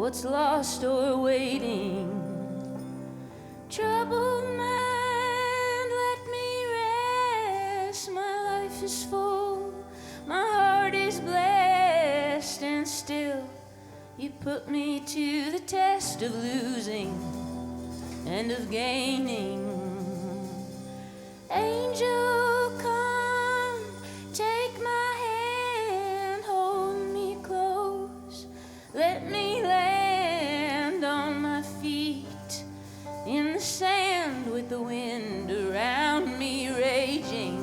what's lost or waiting. Troubled mind, let me rest. My life is full, my heart is blessed, and still you put me to the test of losing and of gaining. Angel, come, take my hand, hold me close, let me land on my feet in the sand with the wind around me raging.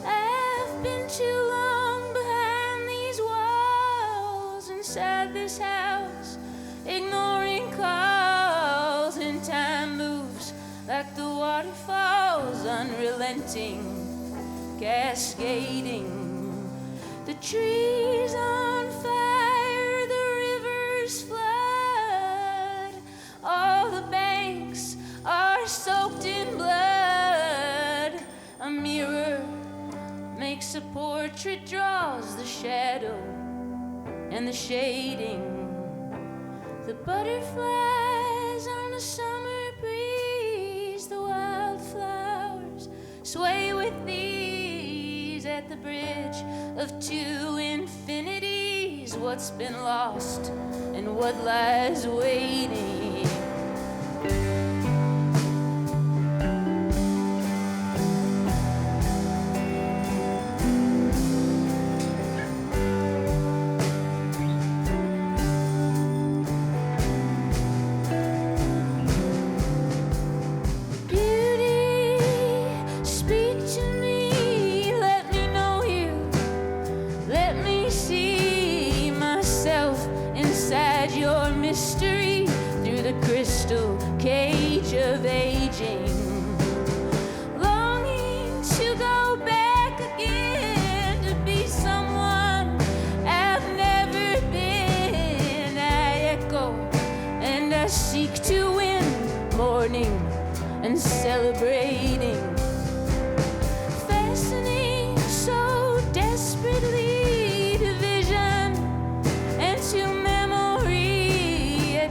I've been too long behind these walls, inside this house, ignoring calls, and time moves like the waterfalls, unrelenting, cascading. The trees on fire, the rivers flood, all the banks are soaked in blood. A mirror makes a portrait, draws the shadow and the shading. The butterflies on the summer breeze, the wildflowers sway with these at the bridge of two infinities. What's been lost and what lies waiting. Mystery through the crystal cage of aging, longing to go back again to be someone I've never been. I echo and I seek to win, mourning and celebrating, fastening so desperately to vision and to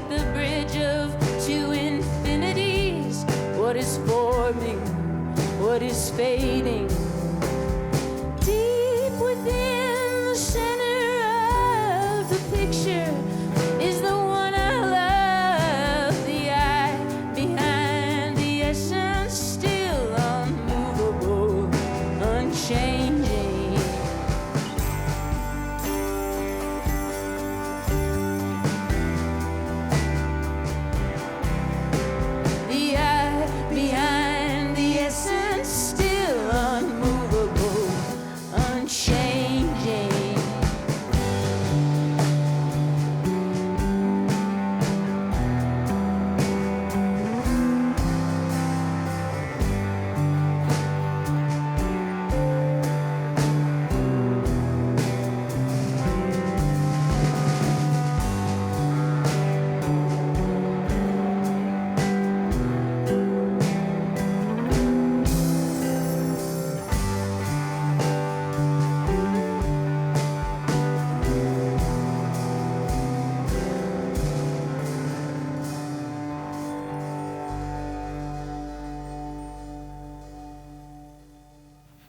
the bridge of two infinities. What is forming, what is fading, deep within the center of the picture is the one I love. The eye behind the essence, still unmovable, unchanging.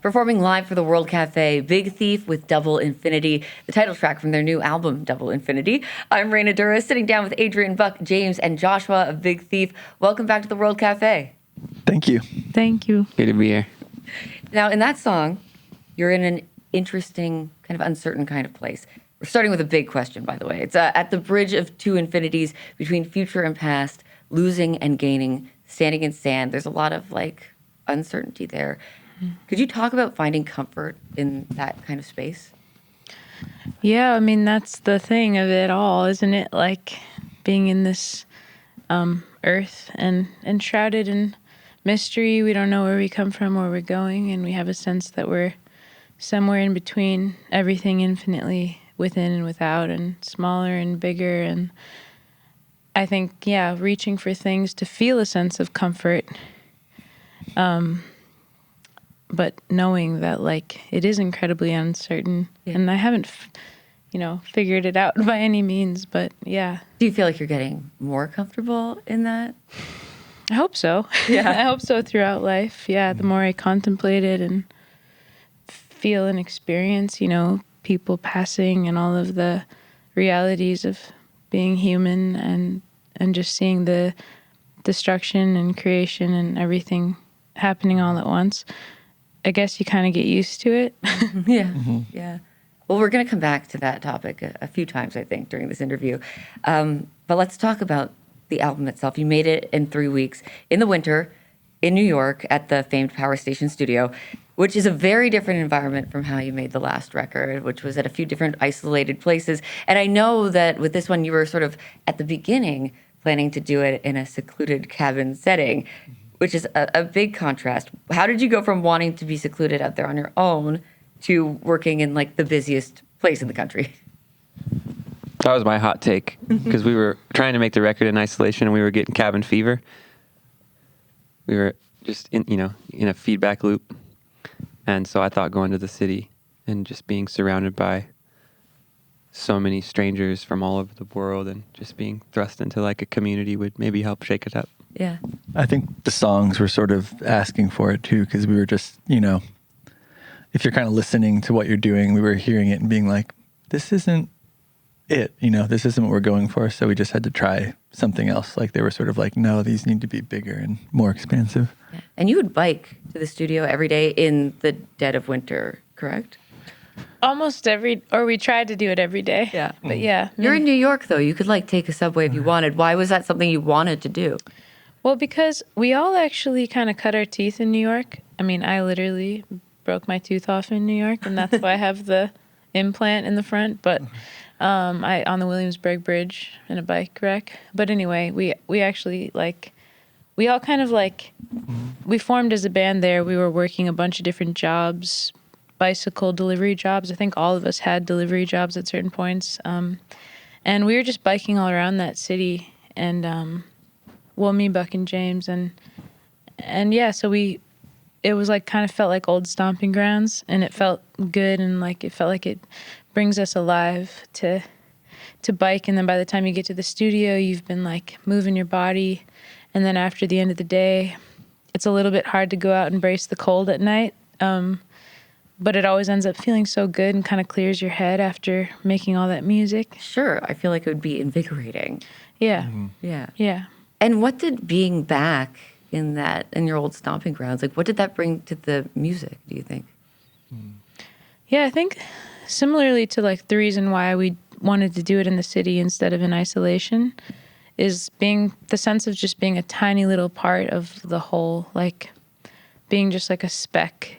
Performing live for the World Cafe, Big Thief with Double Infinity, the title track from their new album, Double Infinity. I'm Raina Douris, sitting down with Adrian, Buck, James, and Joshua of Big Thief. Welcome back to the World Cafe. Thank you. Thank you. Good to be here. Now, in that song, you're in an interesting, kind of uncertain kind of place. We're starting with a big question, by the way. It's at the bridge of two infinities between future and past, losing and gaining, standing in sand. There's a lot of, uncertainty there. Could you talk about finding comfort in that kind of space? Yeah, I mean, that's the thing of it all, isn't it? Like being in this earth and enshrouded in mystery. We don't know where we come from, where we're going, and we have a sense that we're somewhere in between, everything infinitely within and without, and smaller and bigger. And I think, reaching for things to feel a sense of comfort, but knowing that, it is incredibly uncertain. Yeah. And I haven't figured it out by any means. But yeah. Do you feel like you're getting more comfortable in that? I hope so. Yeah. I hope so throughout life. Yeah, the more I contemplate it and feel and experience, people passing and all of the realities of being human and just seeing the destruction and creation and everything happening all at once. I guess you kind of get used to it. Yeah. Yeah. Well, we're going to come back to that topic a few times, I think, during this interview. But let's talk about the album itself. You made it in 3 weeks in the winter in New York at the famed Power Station studio, which is a very different environment from how you made the last record, which was at a few different isolated places. And I know that with this one, you were sort of at the beginning planning to do it in a secluded cabin setting, which is a big contrast. How did you go from wanting to be secluded out there on your own to working in like the busiest place in the country? That was my hot take, because we were trying to make the record in isolation and we were getting cabin fever. We were just in a feedback loop. And so I thought going to the city and just being surrounded by so many strangers from all over the world and just being thrust into like a community would maybe help shake it up. Yeah. I think the songs were sort of asking for it too, because we were just, if you're kind of listening to what you're doing, we were hearing it and being like, this isn't it, this isn't what we're going for. So we just had to try something else. Like they were sort of like, no, these need to be bigger and more expansive. Yeah. And you would bike to the studio every day in the dead of winter, correct? Almost we tried to do it every day. Yeah. But yeah. You're in New York, though. You could like take a subway if you wanted. Why was that something you wanted to do? Well, because we all actually kind of cut our teeth in New York. I mean, I literally broke my tooth off in New York, and that's why I have the implant in the front. But I on the Williamsburg Bridge in a bike wreck. But anyway, we actually we all kind of we formed as a band there. We were working a bunch of different jobs, bicycle delivery jobs. I think all of us had delivery jobs at certain points. And we were just biking all around that city. And, me, Buck, and James. And yeah, so it was kind of felt like old stomping grounds. And it felt good. And it felt like it brings us alive to bike. And then by the time you get to the studio, you've been moving your body. And then after the end of the day, it's a little bit hard to go out and brace the cold at night. But it always ends up feeling so good and kind of clears your head after making all that music. Sure. I feel like it would be invigorating. Yeah. Mm-hmm. Yeah. Yeah. And what did being back in your old stomping grounds, what did that bring to the music, do you think? Yeah, I think similarly to the reason why we wanted to do it in the city instead of in isolation is being the sense of just being a tiny little part of the whole, being just a speck,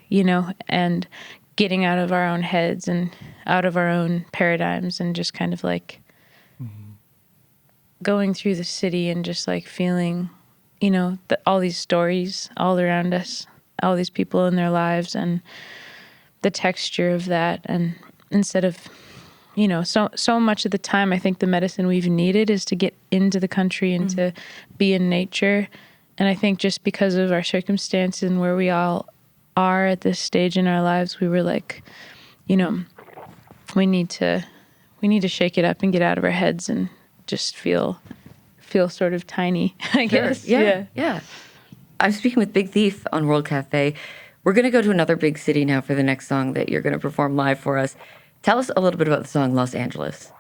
and getting out of our own heads and out of our own paradigms and just kind of going through the city and just feeling, all these stories all around us, all these people in their lives and the texture of that. And instead of, so much of the time, I think the medicine we've needed is to get into the country and to be in nature. And I think just because of our circumstances and where we all are at this stage in our lives, we were we need to shake it up and get out of our heads and just feel sort of tiny, I guess. Yeah. I'm speaking with Big Thief on World Cafe. We're going to go to another big city now for the next song that you're going to perform live for us. Tell us a little bit about the song Los Angeles.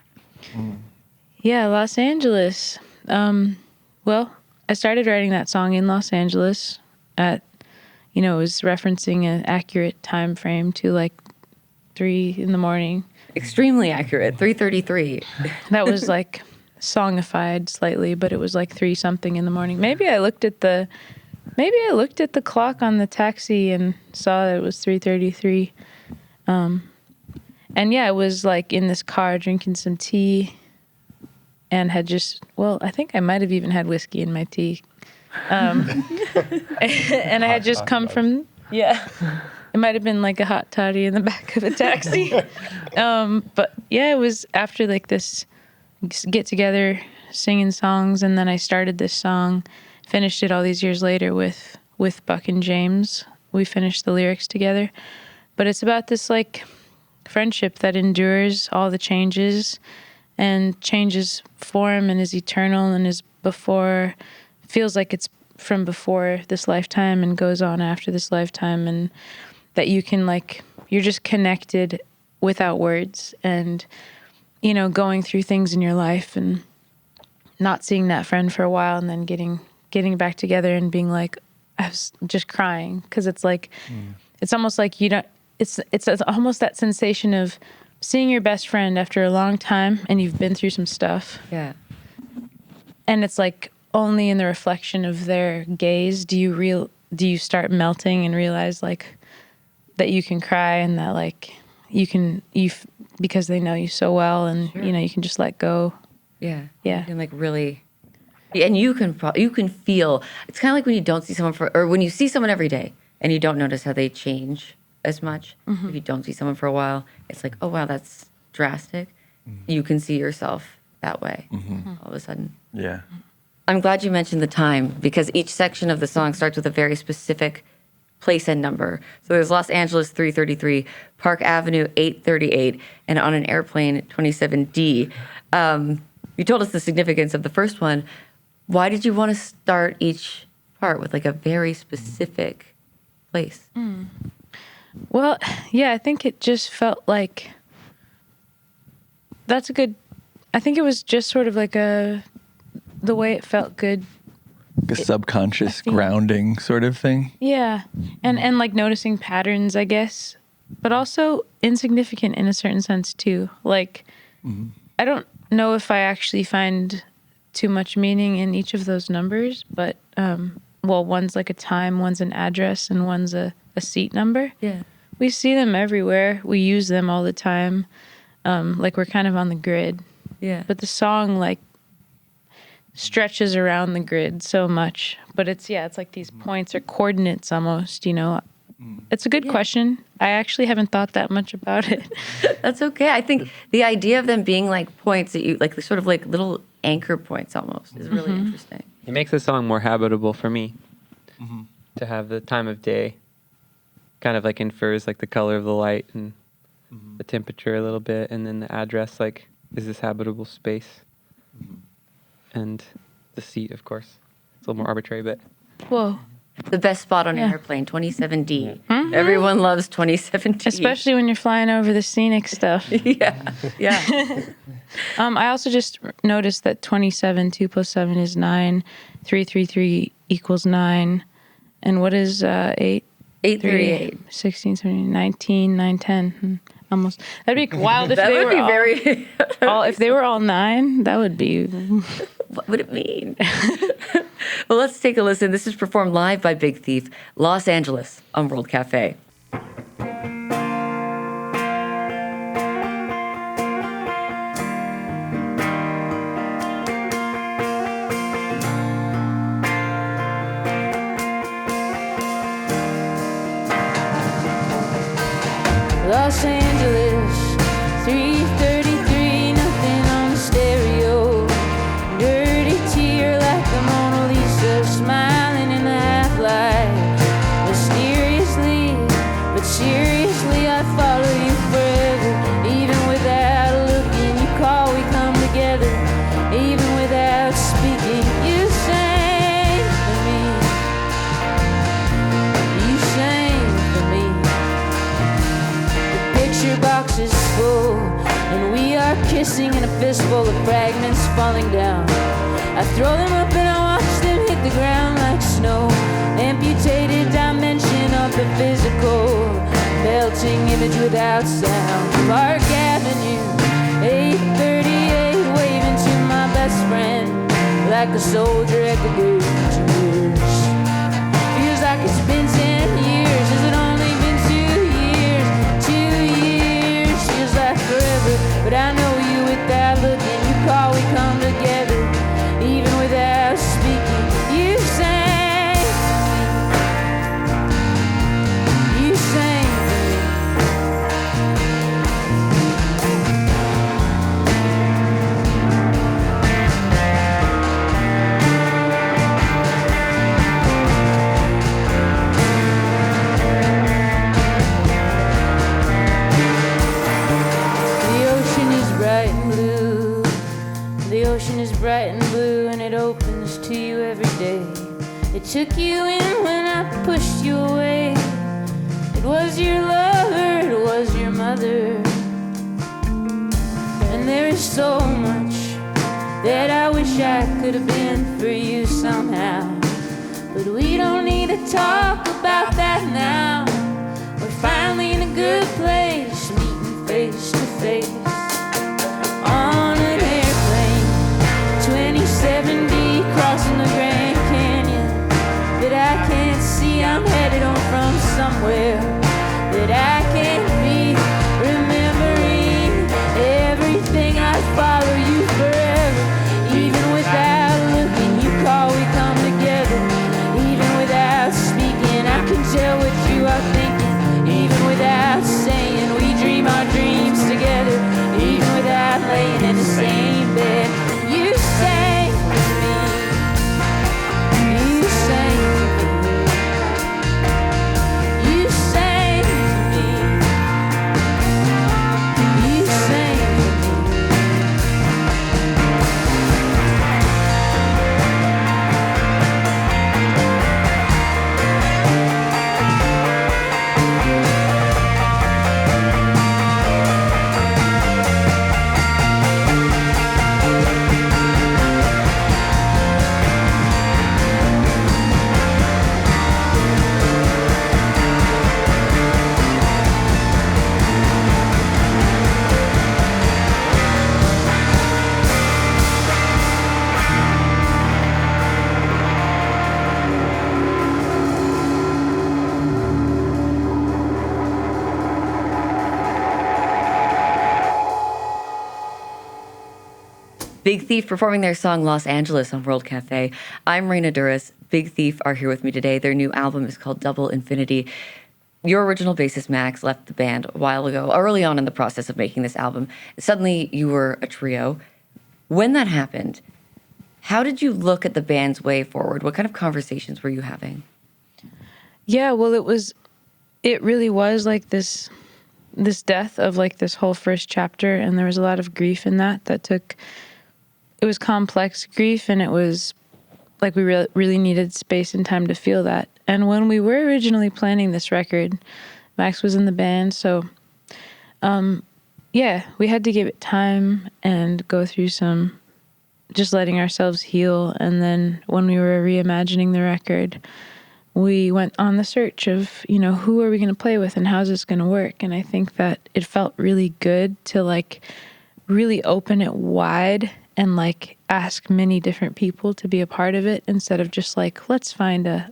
Yeah, Los Angeles. Well, I started writing that song in Los Angeles at, it was referencing an accurate time frame to 3 a.m. Extremely accurate, 3:33. That was songified slightly, but it was 3 something in the morning. Maybe I looked at the clock on the taxi and saw that it was 3:33. And yeah, I was in this car drinking some tea and had I think I might have even had whiskey in my tea. And I had just come from, it might have been a hot toddy in the back of a taxi. But yeah, it was after this get together singing songs. And then I started this song, finished it all these years later with Buck and James. We finished the lyrics together. But it's about this friendship that endures all the changes and changes form and is eternal and is before, feels like it's from before this lifetime and goes on after this lifetime, and that you can like, you're just connected without words, and, you know, going through things in your life and not seeing that friend for a while and then getting back together and being like, I was just crying, because it's like, it's almost like you don't, it's almost that sensation of seeing your best friend after a long time and you've been through some stuff. Yeah. And it's like only in the reflection of their gaze do you start melting and realize like that you can cry, and that like because they know you so well, and you know, you can just let go. Yeah. Yeah. You can like really, and you can feel, it's kind of like when you don't see someone or when you see someone every day and you don't notice how they change as much. If you don't see someone for a while, it's like, oh wow, that's drastic. You can see yourself that way all of a sudden. Yeah. I'm glad you mentioned the time, because each section of the song starts with a very specific place and number. So there's Los Angeles 333, Park Avenue 838, and On an Airplane 27D. You told us the significance of the first one. Why did you want to start each part with like a very specific place? Well, yeah, I think it just felt like I think it was just sort of like the way it felt good. Like a subconscious grounding sort of thing. Yeah. And like noticing patterns, I guess, but also insignificant in a certain sense too. Like, I don't know if I actually find too much meaning in each of those numbers, but, well, one's like a time, one's an address, and one's a seat number. Yeah. We see them everywhere. We use them all the time. Like we're kind of on the grid. Yeah. But the song like stretches around the grid so much. But it's like these points or coordinates almost, you know. It's a good question. I actually haven't thought that much about it. That's okay. I think the idea of them being like points that you like, sort of like little anchor points almost, is really interesting. It makes the song more habitable for me to have the time of day. Kind of like infers like the color of the light and the temperature a little bit, and then the address, like, is this habitable space? And the seat, of course. It's a little more arbitrary, but Whoa. The best spot on an airplane, 27D. Everyone loves 27D. Especially when you're flying over the scenic stuff. Yeah. Yeah. I also just noticed that 27, 2 plus 7 is 9, 333 equals 9. And what is 8? 838. 16, 17, 19, 9, 10. Almost. That'd be wild if That they would were be all, very... if they were all 9, that would be... What would it mean? Well, let's take a listen. This is performed live by Big Thief, Los Angeles, on World Cafe. Los Angeles, 333, nothing on the stereo. Dirty tear like the Mona Lisa, smiling in the half-light. Mysteriously, but seriously, I follow you forever. Even without looking, you call, we come together. Even without speaking, you sang for me. You sang for me. Picture box is full, and we are kissing in a fistful of fragments falling down. I throw them up and I watch them hit the ground like snow. Amputated dimension of the physical, melting image without sound. Park Avenue, 838, waving to my best friend like a soldier at the gate. Cheers. Feels like it's been 10 years. Has it only been 2 years? 2 years feels like forever, but I know you without looking. You call, we come together, even without speaking. You sang for me. You sang for me. blue and it opens to you every day. It took you in when I pushed you away. It was your lover, it was your mother. And there is so much that I wish I could have been for you somehow. But we don't need to talk about that now. We're finally in a good place, meeting face to face. On an airplane, 2070, crossing the Grand Canyon. But I can't see, I'm headed on from somewhere that I can't be. Remembering everything, I'd follow you forever. Even without looking, you call, we come together. Even without speaking, I can tell what you are thinking. Even without saying, we dream our dreams together. Even without laying in the same bed, you sang for me. You sang for me. You sang for me. You sang for me. Big Thief performing their song Los Angeles on World Cafe. I'm Raina Douris. Big Thief are here with me today. Their new album is called Double Infinity. Your original bassist, Max, left the band a while ago, early on in the process of making this album. Suddenly, you were a trio. When that happened, how did you look at the band's way forward? What kind of conversations were you having? Yeah, well, it really was like this death of like this whole first chapter, and there was a lot of grief in that took. It was complex grief, and it was like we really needed space and time to feel that. And when we were originally planning this record, Max was in the band, so yeah, we had to give it time and go through some just letting ourselves heal. And then when we were reimagining the record, we went on the search of, who are we going to play with and how's this going to work? And I think that it felt really good to like really open it wide and like ask many different people to be a part of it instead of just like, let's find it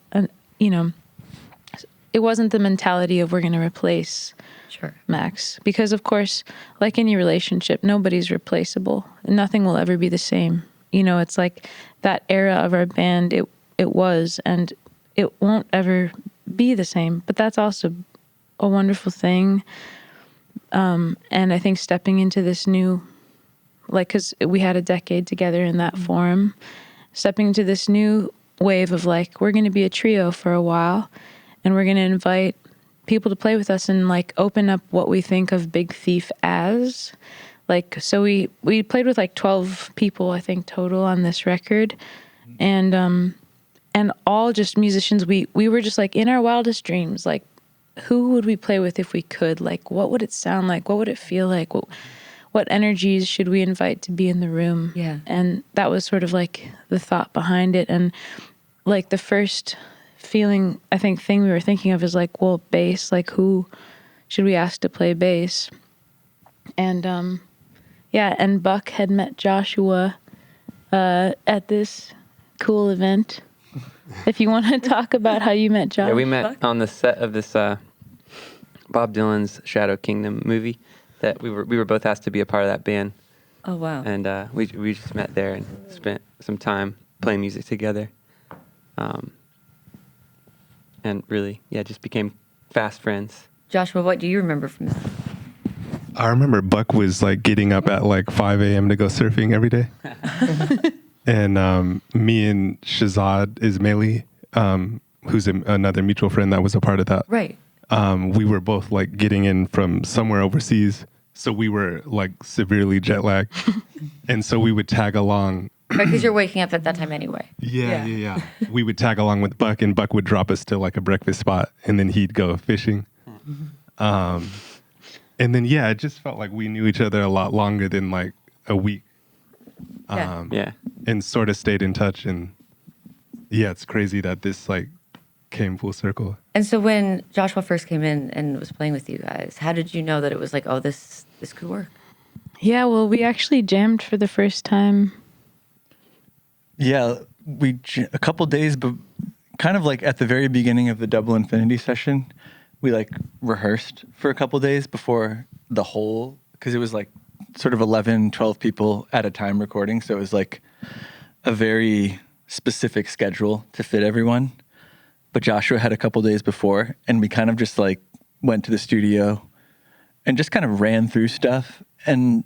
wasn't the mentality of we're going to replace Max, because of course, like any relationship, nobody's replaceable. Nothing will ever be the same. It's like that era of our band, it was, and it won't ever be the same, but that's also a wonderful thing. And I think stepping into this new, because we had a decade together in that form, stepping into this new wave of like, we're going to be a trio for a while, and we're going to invite people to play with us and like open up what we think of Big Thief as. So we played with like 12 people, I think, total on this record. And all just musicians. We were just like in our wildest dreams, like who would we play with if we could? Like, what would it sound like? What would it feel like? What energies should we invite to be in the room? Yeah. And that was sort of like the thought behind it. And like the first thing we were thinking of is like, well, bass, like who should we ask to play bass? And and Buck had met Joshua at this cool event. If you want to talk about how you met Josh. Yeah, we met on the set of this Bob Dylan's Shadow Kingdom movie that we were both asked to be a part of that band. Oh, wow. And we just met there and spent some time playing music together. And really, just became fast friends. Joshua, what do you remember from this? I remember Buck was like getting up at like 5 a.m. to go surfing every day. And me and Shazad Ismaili, who's another mutual friend that was a part of that. Right. We were both like getting in from somewhere overseas. So we were like severely jet lagged. And so we would tag along Because you're waking up at that time anyway. Yeah. We would tag along with Buck, and Buck would drop us to like a breakfast spot, and then he'd go fishing. And then it just felt like we knew each other a lot longer than like a week. Yeah. And sort of stayed in touch. And it's crazy that this like came full circle. And so when Joshua first came in and was playing with you guys, how did you know that it was like, oh, this could work? Yeah, well, we actually jammed for the first time. Yeah, a couple days, but kind of like at the very beginning of the Double Infinity session, we like rehearsed for a couple days before the whole, because it was like sort of 11, 12 people at a time recording. So it was like a very specific schedule to fit everyone. But Joshua had a couple days before, and we kind of just like went to the studio and just kind of ran through stuff. And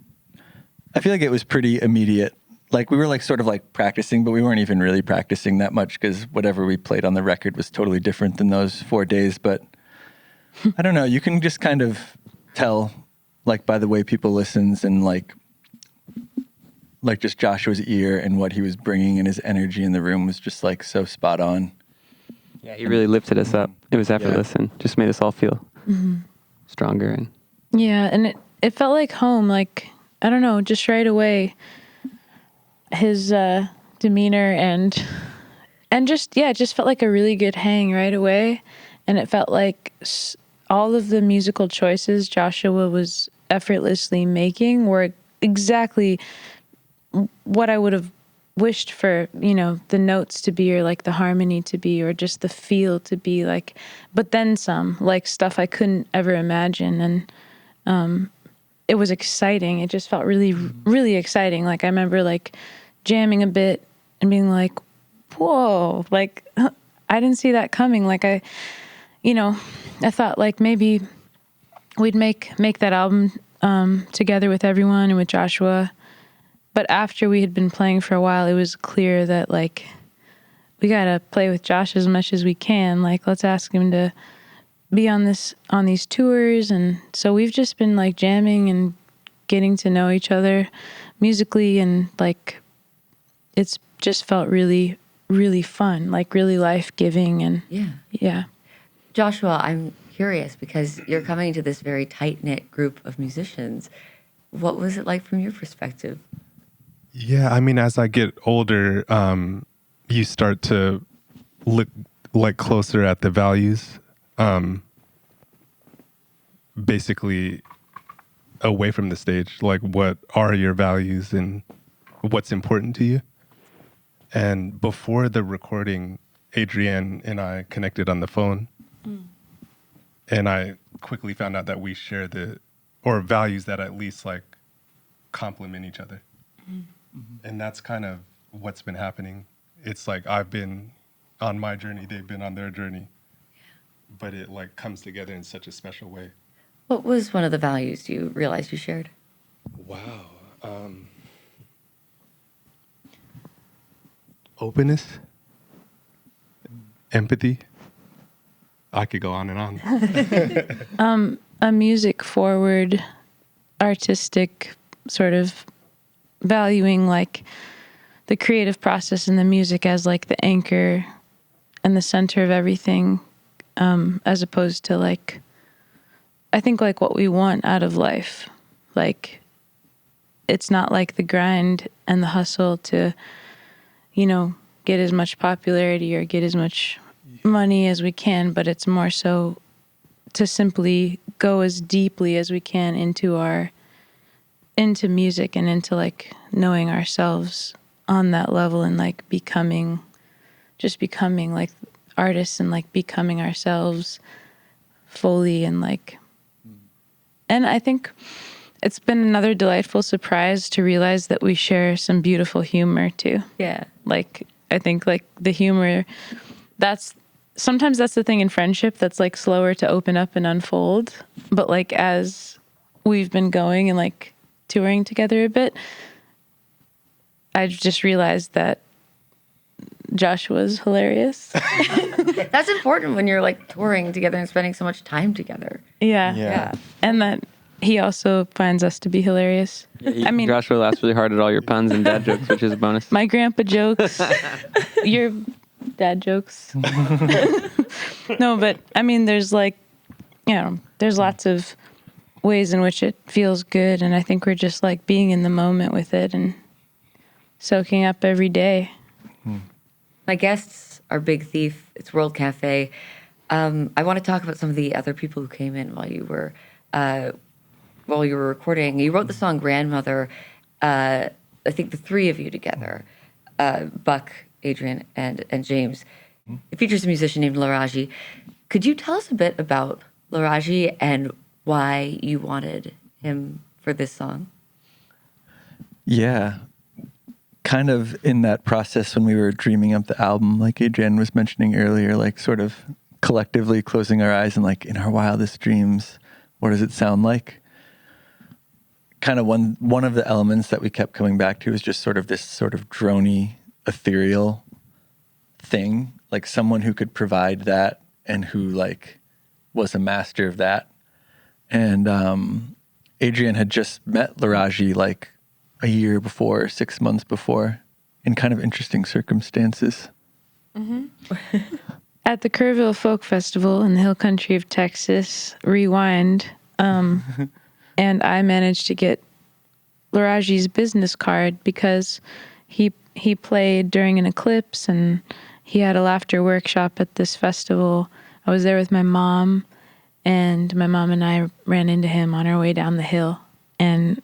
I feel like it was pretty immediate. Like we were like sort of like practicing, but we weren't even really practicing that much because whatever we played on the record was totally different than those 4 days. But I don't know, you can just kind of tell like by the way people listens and like just Joshua's ear and what he was bringing and his energy in the room was just like so spot on. Yeah, he really lifted us up. It was effortless and just made us all feel stronger. And Yeah, and it felt like home. Like, I don't know, just right away, his demeanor and just, it just felt like a really good hang right away. And it felt like all of the musical choices Joshua was effortlessly making were exactly what I would have wished for, the notes to be, or like the harmony to be, or just the feel to be like, but then some, like stuff I couldn't ever imagine. And it was exciting. It just felt really, really exciting. Like I remember like jamming a bit and being like, whoa, like I didn't see that coming. Like I thought like maybe we'd make that album together with everyone and with Joshua. But after we had been playing for a while, it was clear that like we gotta play with Josh as much as we can. Like let's ask him to be on these tours. And so we've just been like jamming and getting to know each other musically, and like it's just felt really, really fun, like really life-giving. And yeah. Joshua, I'm curious because you're coming to this very tight-knit group of musicians. What was it like from your perspective? Yeah, I mean, as I get older, you start to look like closer at the values, basically away from the stage. Like, what are your values and what's important to you? And before the recording, Adrienne and I connected on the phone, and I quickly found out that we share values that at least like complement each other. And that's kind of what's been happening. It's like I've been on my journey, they've been on their journey, but it like comes together in such a special way. What was one of the values you realized you shared? Wow. Openness, empathy. I could go on and on. A music forward, artistic sort of valuing like the creative process and the music as like the anchor and the center of everything, as opposed to like, I think like what we want out of life. Like it's not like the grind and the hustle to, get as much popularity or get as much money as we can, but it's more so to simply go as deeply as we can into music and into like knowing ourselves on that level, and like becoming like artists and like becoming ourselves fully. And like, and I think it's been another delightful surprise to realize that we share some beautiful humor too. Yeah. Like I think like the humor, sometimes that's the thing in friendship that's like slower to open up and unfold. But like as we've been going and like touring together a bit, I just realized that Joshua's hilarious. That's important when you're like touring together and spending so much time together. Yeah. And that he also finds us to be hilarious. I mean, Joshua laughs really hard at all your puns and dad jokes, which is a bonus. my grandpa jokes, your dad jokes. No, but I mean, there's like, there's lots of ways in which it feels good. And I think we're just like being in the moment with it and soaking up every day. My guests are Big Thief. It's World Cafe. I want to talk about some of the other people who came in while you were recording. You wrote the song "Grandmother." I think the three of you together, Buck, Adrian, and James. It features a musician named Laraji. Could you tell us a bit about Laraji and why you wanted him for this song? Yeah. Kind of in that process when we were dreaming up the album, like Adrienne was mentioning earlier, like sort of collectively closing our eyes and like in our wildest dreams, what does it sound like? Kind of one of the elements that we kept coming back to is just sort of this sort of drony, ethereal thing, like someone who could provide that and who like was a master of that. And Adrienne had just met Laraji like a year before, 6 months before, in kind of interesting circumstances. At the Kerrville Folk Festival in the Hill Country of Texas, Rewind, and I managed to get Laraji's business card because he played during an eclipse and he had a laughter workshop at this festival. I was there with my mom, and my mom and I ran into him on our way down the hill and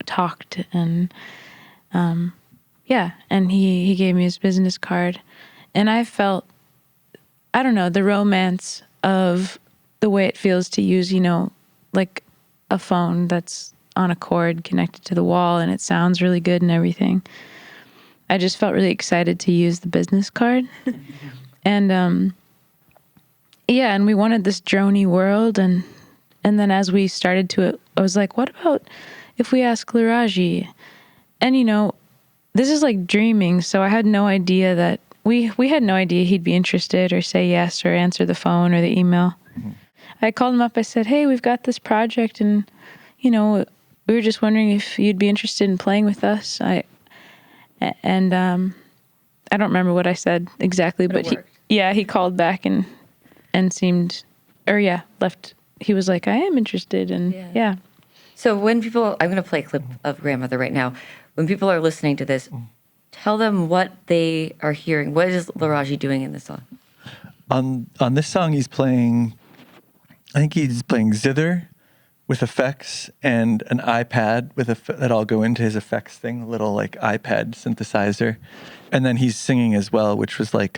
talked, and and he gave me his business card, and I felt, I don't know, the romance of the way it feels to use, like a phone that's on a cord connected to the wall and it sounds really good and everything. I just felt really excited to use the business card. And and we wanted this droney world, and then as we started to, I was like, what about if we ask Laraji? And this is like dreaming, so I had no idea that we had no idea he'd be interested or say yes or answer the phone or the email. I called him up. I said, hey, we've got this project, and we were just wondering if you'd be interested in playing with us. I don't remember what I said exactly, but he called back and seemed, left. He was like, I am interested, and yeah. So when people, I'm going to play a clip of Grandmother right now. When people are listening to this, tell them what they are hearing. What is Laraji doing in this song? On this song, he's playing zither with effects and an iPad that all go into his effects thing, a little like iPad synthesizer. And then he's singing as well, which was like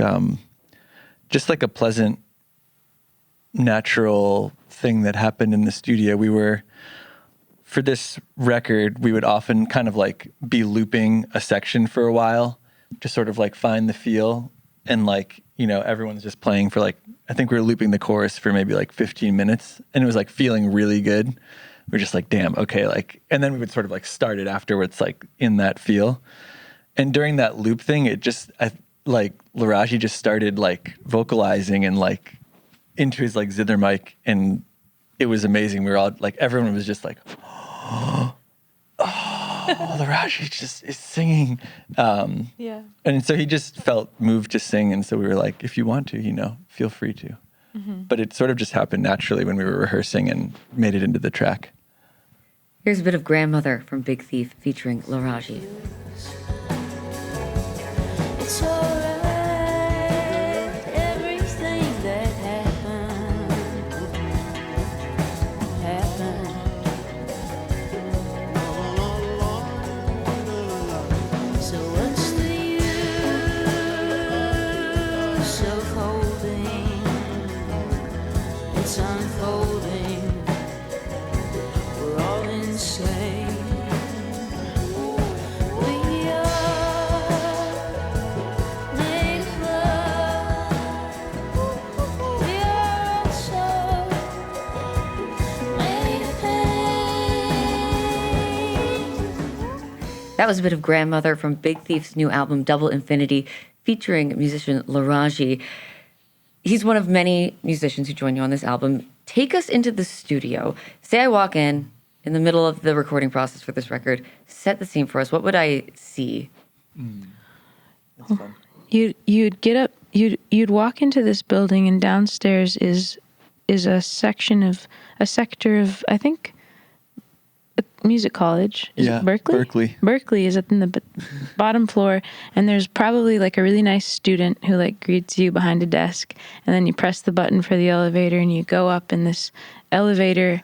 just like a pleasant, natural thing that happened in the studio. For this record, we would often kind of like be looping a section for a while to sort of like find the feel. And like, everyone's just playing for like, I think we were looping the chorus for maybe like 15 minutes, and it was like feeling really good. We're just like, damn, okay. Like, and then we would sort of like start it afterwards, like in that feel. And during that loop thing, Laraji just started like vocalizing and like into his like zither mic, and it was amazing. We were all like, everyone was just like, oh, Laraji just is singing. And so he just felt moved to sing. And so we were like, if you want to, feel free to. But it sort of just happened naturally when we were rehearsing and made it into the track. Here's a bit of Grandmother from Big Thief featuring Laraji. It's alright, everything that happened. So what's the use of holding? It's unfolding. We're all insane. We are made of love. We are also made of pain. That was a bit of Grandmother from Big Thief's new album, Double Infinity, featuring musician Laraji. He's one of many musicians who join you on this album. take us into the studio. Say I walk in the middle of the recording process for this record, set the scene for us. What would I see? That's fun. You'd get up, you'd walk into this building, and downstairs is a sector of, I think, a music college. Is it Berkeley? Berkeley. Berkeley is in the bottom floor, and there's probably like a really nice student who like greets you behind a desk, and then you press the button for the elevator, and you go up in this elevator,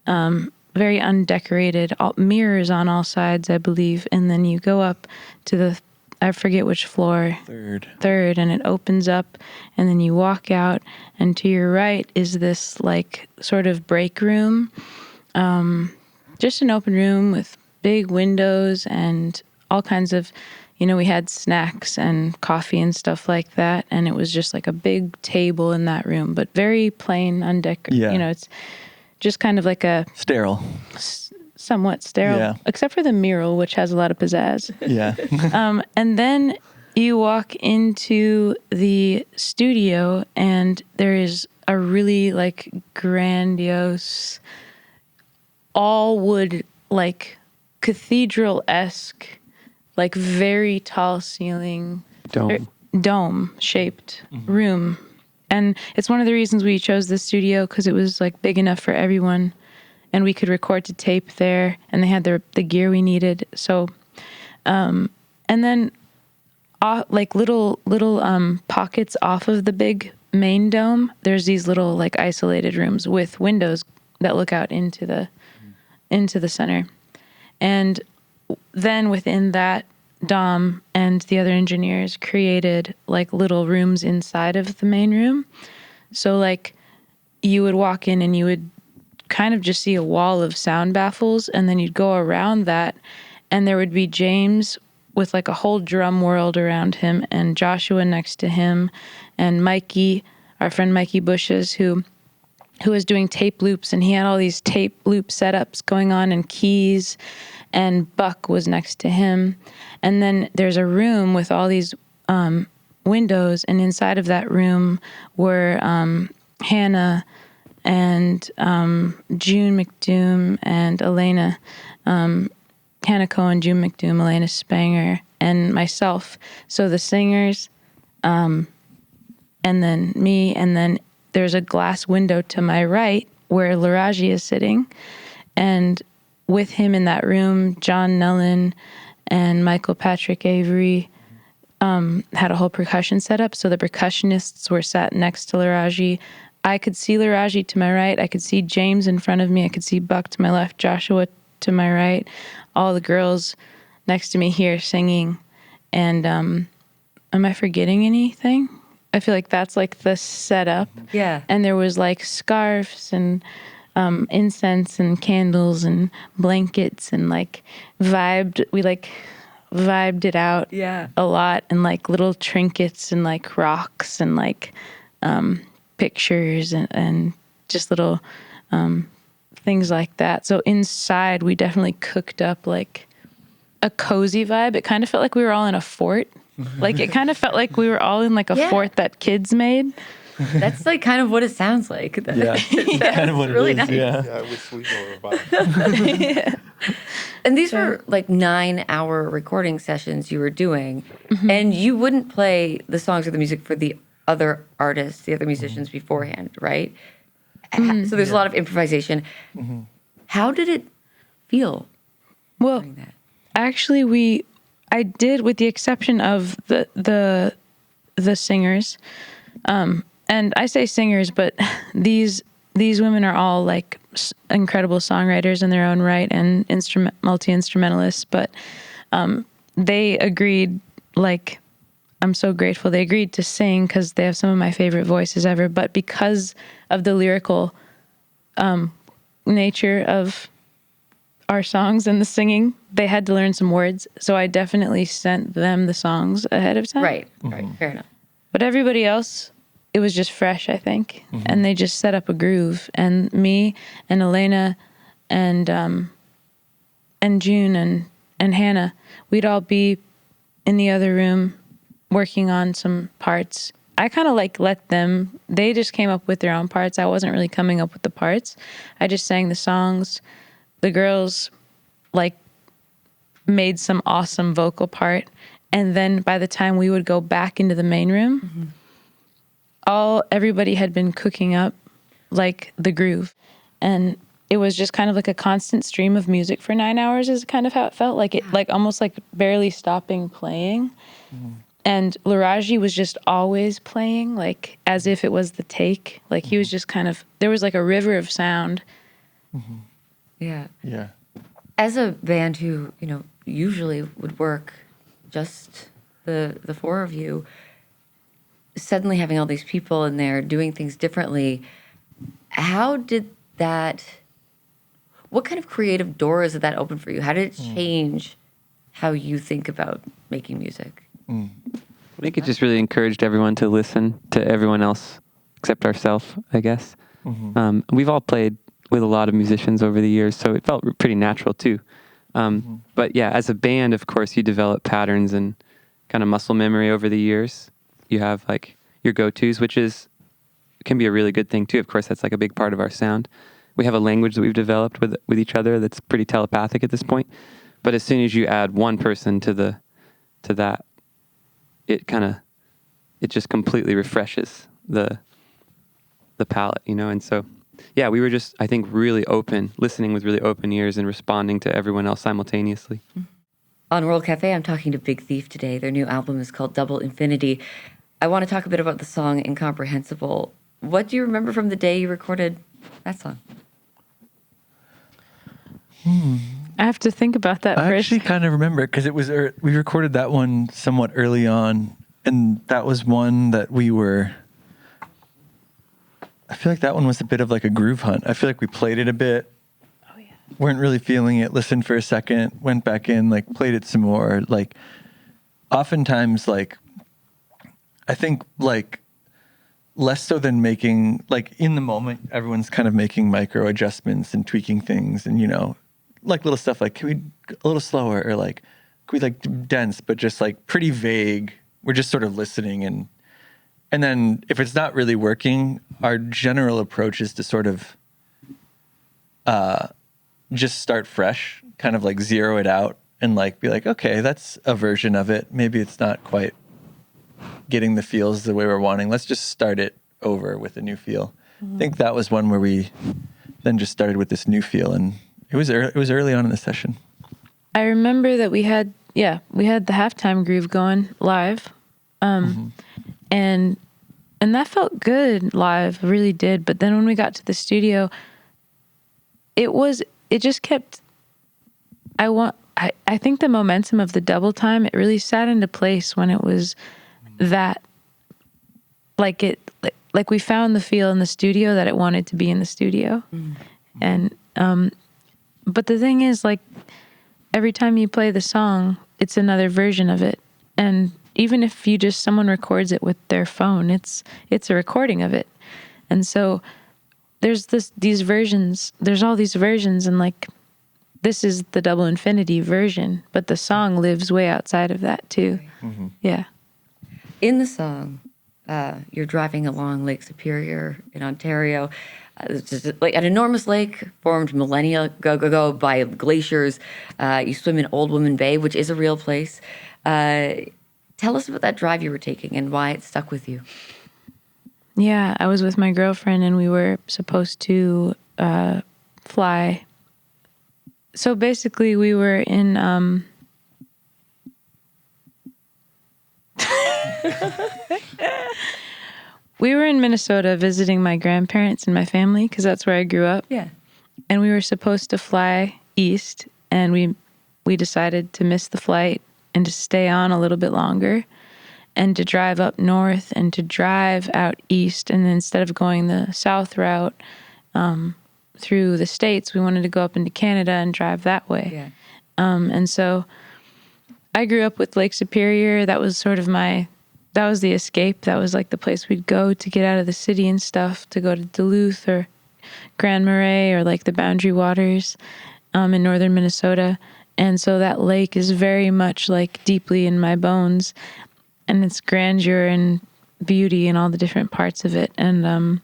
very undecorated, mirrors on all sides, I believe, and then you go up to I forget which floor. Third, and it opens up, and then you walk out, and to your right is this like sort of break room, just an open room with big windows and all kinds of, we had snacks and coffee and stuff like that, and it was just like a big table in that room, but very plain, undecorated. Yeah. It's just kind of like a Sterile. somewhat sterile, Yeah. except for the mural, which has a lot of pizzazz. Yeah. And then you walk into the studio, and there is a really like grandiose, all wood, like cathedral-esque, like very tall ceiling, dome shaped room. And it's one of the reasons we chose this studio, because it was like big enough for everyone, and we could record to tape there, and they had the gear we needed. So, and then like little pockets off of the big main dome, there's these little like isolated rooms with windows that look out into the center. And then within that, Dom and the other engineers created like little rooms inside of the main room. So like you would walk in and you would kind of just see a wall of sound baffles, and then you'd go around that, and there would be James with like a whole drum world around him, and Joshua next to him, and Mikey, our friend Mikey Bushes, who was doing tape loops, and he had all these tape loop setups going on and keys, and Buck was next to him. And then there's a room with all these windows, and inside of that room were Hannah and June McDoom and Elena, Hannah Cohen, June McDoom, Elena Spanger, and myself. So the singers, and then me, and then there's a glass window to my right where Laraji is sitting, and with him in that room, John Nellen and Michael Patrick Avery had a whole percussion setup. So the percussionists were sat next to Laraji. I could see Laraji to my right. I could see James in front of me. I could see Buck to my left, Joshua to my right, all the girls next to me here singing. And am I forgetting anything? I feel like that's like the setup. Yeah. And there was like scarves and incense and candles and blankets, and like we like vibed it out a lot, and like little trinkets and like rocks and like pictures and just little things like that. So inside we definitely cooked up like a cozy vibe. It kind of felt like we were all in a fort. Like it kind of felt like we were all in like a fort that kids made. That's like kind of what it sounds like. Yeah. Kind of what really it is. nice. Yeah. Yeah, I would sleep over by. And these were like 9-hour recording sessions you were doing, and you wouldn't play the songs or the music for the other artists, the other musicians beforehand, right? So there's a lot of improvisation. How did it feel? Well, doing that? actually, I did, with the exception of the singers, and I say singers, but these women are all like incredible songwriters in their own right and multi-instrumentalists. But they agreed, like, I'm so grateful they agreed to sing, because they have some of my favorite voices ever. But because of the lyrical nature of our songs and the singing, they had to learn some words. So I definitely sent them the songs ahead of time. Right, fair enough. But everybody else, it was just fresh, I think. And they just set up a groove. And me and Elena and June and Hannah, we'd all be in the other room working on some parts I kind of like let them, they just came up with their own parts. I wasn't really coming up with the parts. I just sang the songs. The girls like made some awesome vocal part. And then by the time we would go back into the main room, everybody had been cooking up like the groove. And it was just kind of like a constant stream of music for 9 hours is kind of how it felt. Like it, like almost like barely stopping playing. And Laraji was just always playing, like as if it was the take. Like he was just kind of, there was like a river of sound. Yeah. Yeah. As a band who, you know, usually would work just the four of you, suddenly having all these people in there doing things differently, how did that, what kind of creative doors did that open for you? How did it change how you think about making music? I think it just really encouraged everyone to listen to everyone else except ourselves, I guess. We've all played with a lot of musicians over the years, so it felt pretty natural too. But yeah, as a band, of course, you develop patterns and kind of muscle memory over the years. You have like your go-tos, which can be a really good thing too. Of course, that's like a big part of our sound. We have a language that we've developed with each other that's pretty telepathic at this point. But as soon as you add one person to that, it just completely refreshes the palette, you know? And so, yeah, we were just, I think, really open, listening with really open ears and responding to everyone else simultaneously. On World Cafe, I'm talking to Big Thief today. Their new album is called Double Infinity. I want to talk a bit about the song Incomprehensible. What do you remember from the day you recorded that song? I have to think about that I first. actually kind of remember because it was we recorded that one somewhat early on, and that was one that I feel like that one was a bit of like a groove hunt. I feel like we played it a bit, weren't really feeling it, listened for a second, went back in, like played it some more. Like oftentimes, like I think like less so than making, like in the moment, everyone's kind of making micro adjustments and tweaking things, and you know, like little stuff like, can we a little slower, or like, can we like dense, but just like pretty vague. We're just sort of listening, and then if it's not really working, our general approach is to sort of just start fresh, kind of like zero it out and like be like, okay, that's a version of it. Maybe it's not quite getting the feels the way we're wanting. Let's just start it over with a new feel. I think that was one where we then just started with this new feel, and it was early on in the session. I remember that we had the halftime groove going live. And that felt good live, really did. But then when we got to the studio, it just kept, I think the momentum of the double time, it really sat into place when it was that, like we found the feel in the studio that it wanted to be in the studio. And, but the thing is, like, every time you play the song, it's another version of it. And even if someone records it with their phone, it's a recording of it. And so there's these versions, there's all these versions, and like, this is the Double Infinity version, but the song lives way outside of that too. Yeah. In the song, you're driving along Lake Superior in Ontario. It's just like an enormous lake formed millennia ago by glaciers. You swim in Old Woman Bay, which is a real place. Tell us about that drive you were taking and why it stuck with you. Yeah, I was with my girlfriend and we were supposed to fly. So basically we were in we were in Minnesota visiting my grandparents and my family because that's where I grew up. Yeah. And we were supposed to fly east, and we decided to miss the flight and to stay on a little bit longer and to drive up north and to drive out east. And then instead of going the south route through the States, we wanted to go up into Canada and drive that way. Yeah. And so I grew up with Lake Superior. That was sort of that was the escape. That was like the place we'd go to get out of the city and stuff, to go to Duluth or Grand Marais or like the Boundary Waters in northern Minnesota. And so that lake is very much like deeply in my bones, and its grandeur and beauty in all the different parts of it. And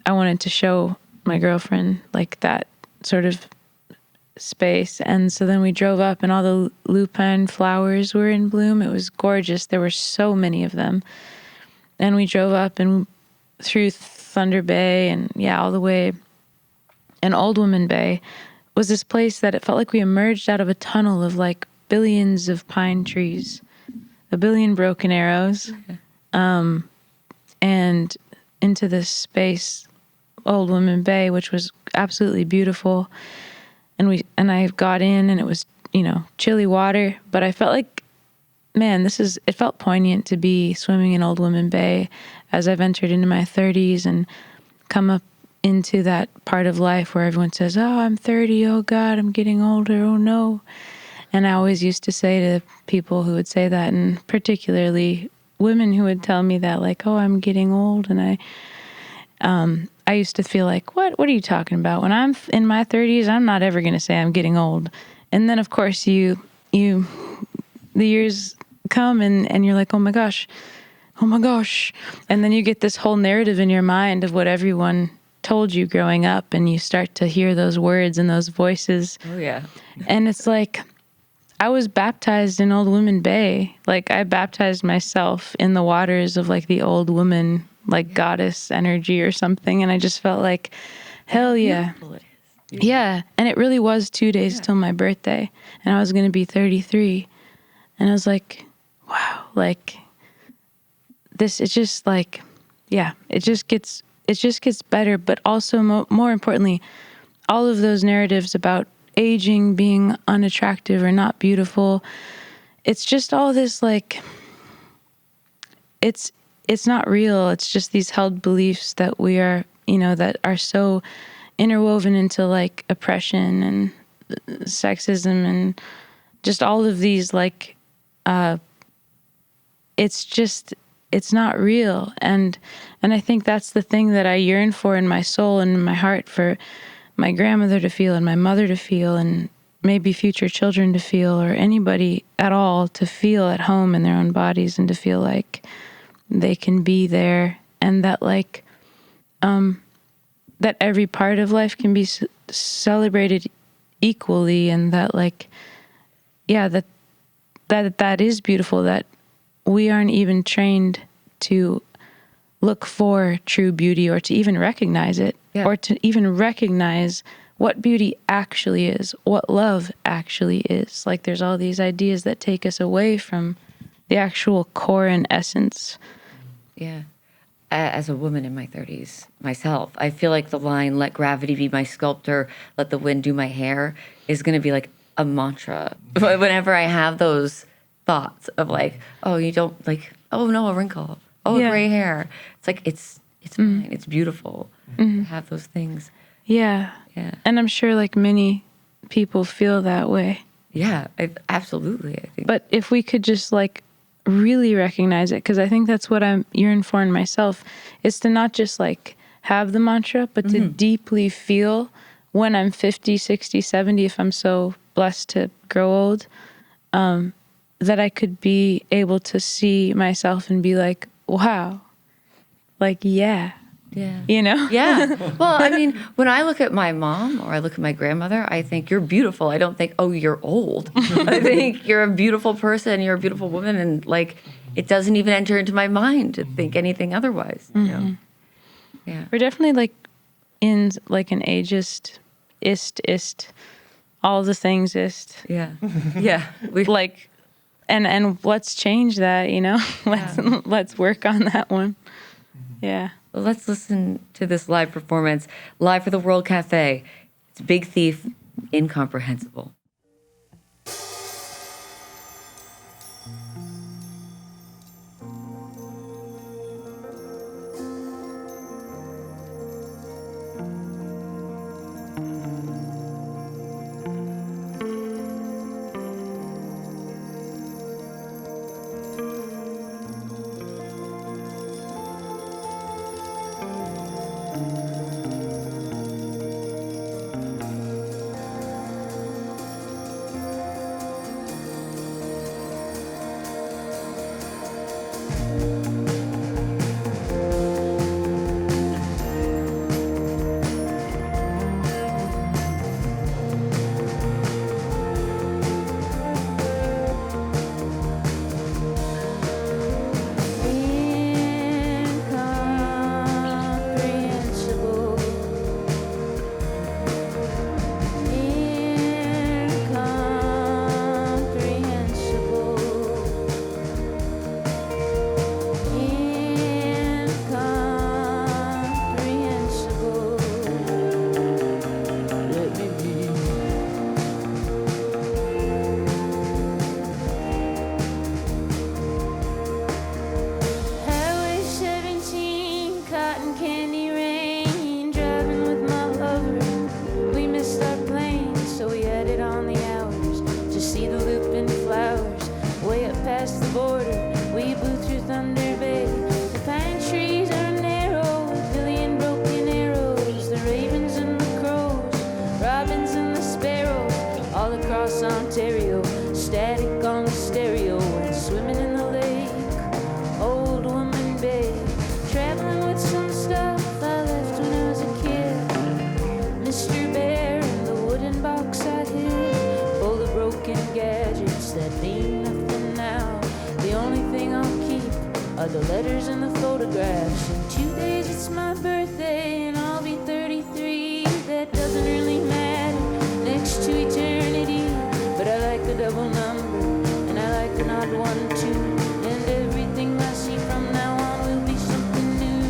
I wanted to show my girlfriend like that sort of space. And so then we drove up and all the lupine flowers were in bloom. It was gorgeous. There were so many of them. And we drove up and through Thunder Bay and all the way. And Old Woman Bay was this place that it felt like we emerged out of a tunnel of like billions of pine trees, a billion broken arrows, and into this space, Old Woman Bay, which was absolutely beautiful. And I got in and it was, chilly water, but I felt like, man, it felt poignant to be swimming in Old Woman Bay as I've entered into my 30s and come up into that part of life where everyone says, oh, I'm 30. Oh God, I'm getting older. Oh no. And I always used to say to people who would say that, and particularly women who would tell me that, like, oh, I'm getting old. And I used to feel like, what are you talking about? When I'm in my 30s, I'm not ever going to say I'm getting old. And then of course the years come and you're like, oh my gosh. And then you get this whole narrative in your mind of what everyone told you growing up, and you start to hear those words and those voices. Oh yeah. And it's like, I was baptized in Old Woman Bay. Like I baptized myself in the waters of like the old woman, like goddess energy or something. And I just felt like, hell yeah. Beautiful it is. Yeah. And it really was 2 days till my birthday, and I was going to be 33. And I was like, wow, like this, it's just like, yeah, it just gets better. But also more importantly, all of those narratives about aging being unattractive or not beautiful, it's just all this like, it's not real. It's just these held beliefs that we are, that are so interwoven into like oppression and sexism and just all of these like, it's not real. And I think that's the thing that I yearn for in my soul and in my heart, for my grandmother to feel and my mother to feel and maybe future children to feel, or anybody at all to feel at home in their own bodies and to feel like they can be there, and that like that every part of life can be celebrated equally, and that like that is beautiful, that we aren't even trained to look for true beauty or to even recognize it, or to even recognize what beauty actually is, what love actually is. Like there's all these ideas that take us away from the actual core and essence. Yeah. As a woman in my 30s myself, I feel like the line, let gravity be my sculptor, let the wind do my hair, is going to be like a mantra. Whenever I have those thoughts of like, oh, you don't like, oh no, a wrinkle, oh, gray hair. It's like, it's fine. It's beautiful to have those things. Yeah. Yeah. And I'm sure like many people feel that way. Yeah, absolutely. I think. But if we could just like really recognize it, because I think that's what I'm yearning for in myself, is to not just like have the mantra, but to deeply feel when I'm 50, 60, 70, if I'm so blessed to grow old, that I could be able to see myself and be like, wow, like, yeah. Yeah. Yeah. Well, I mean, when I look at my mom or I look at my grandmother, I think you're beautiful. I don't think, oh, you're old. I think you're a beautiful person. You're a beautiful woman. And like, it doesn't even enter into my mind to think anything otherwise. You know? Yeah. We're definitely like in like an ageist, all the things ist. Yeah. Yeah. Like, and let's change that, let's work on that one. Yeah. Well, let's listen to this live performance, live for the World Cafe. It's Big Thief, Incomprehensible. are the letters and the photographs. In 2 days it's my birthday and I'll be 33. That doesn't really matter next to eternity, but I like the double number and I like an odd one too. And everything I see from now on will be something new.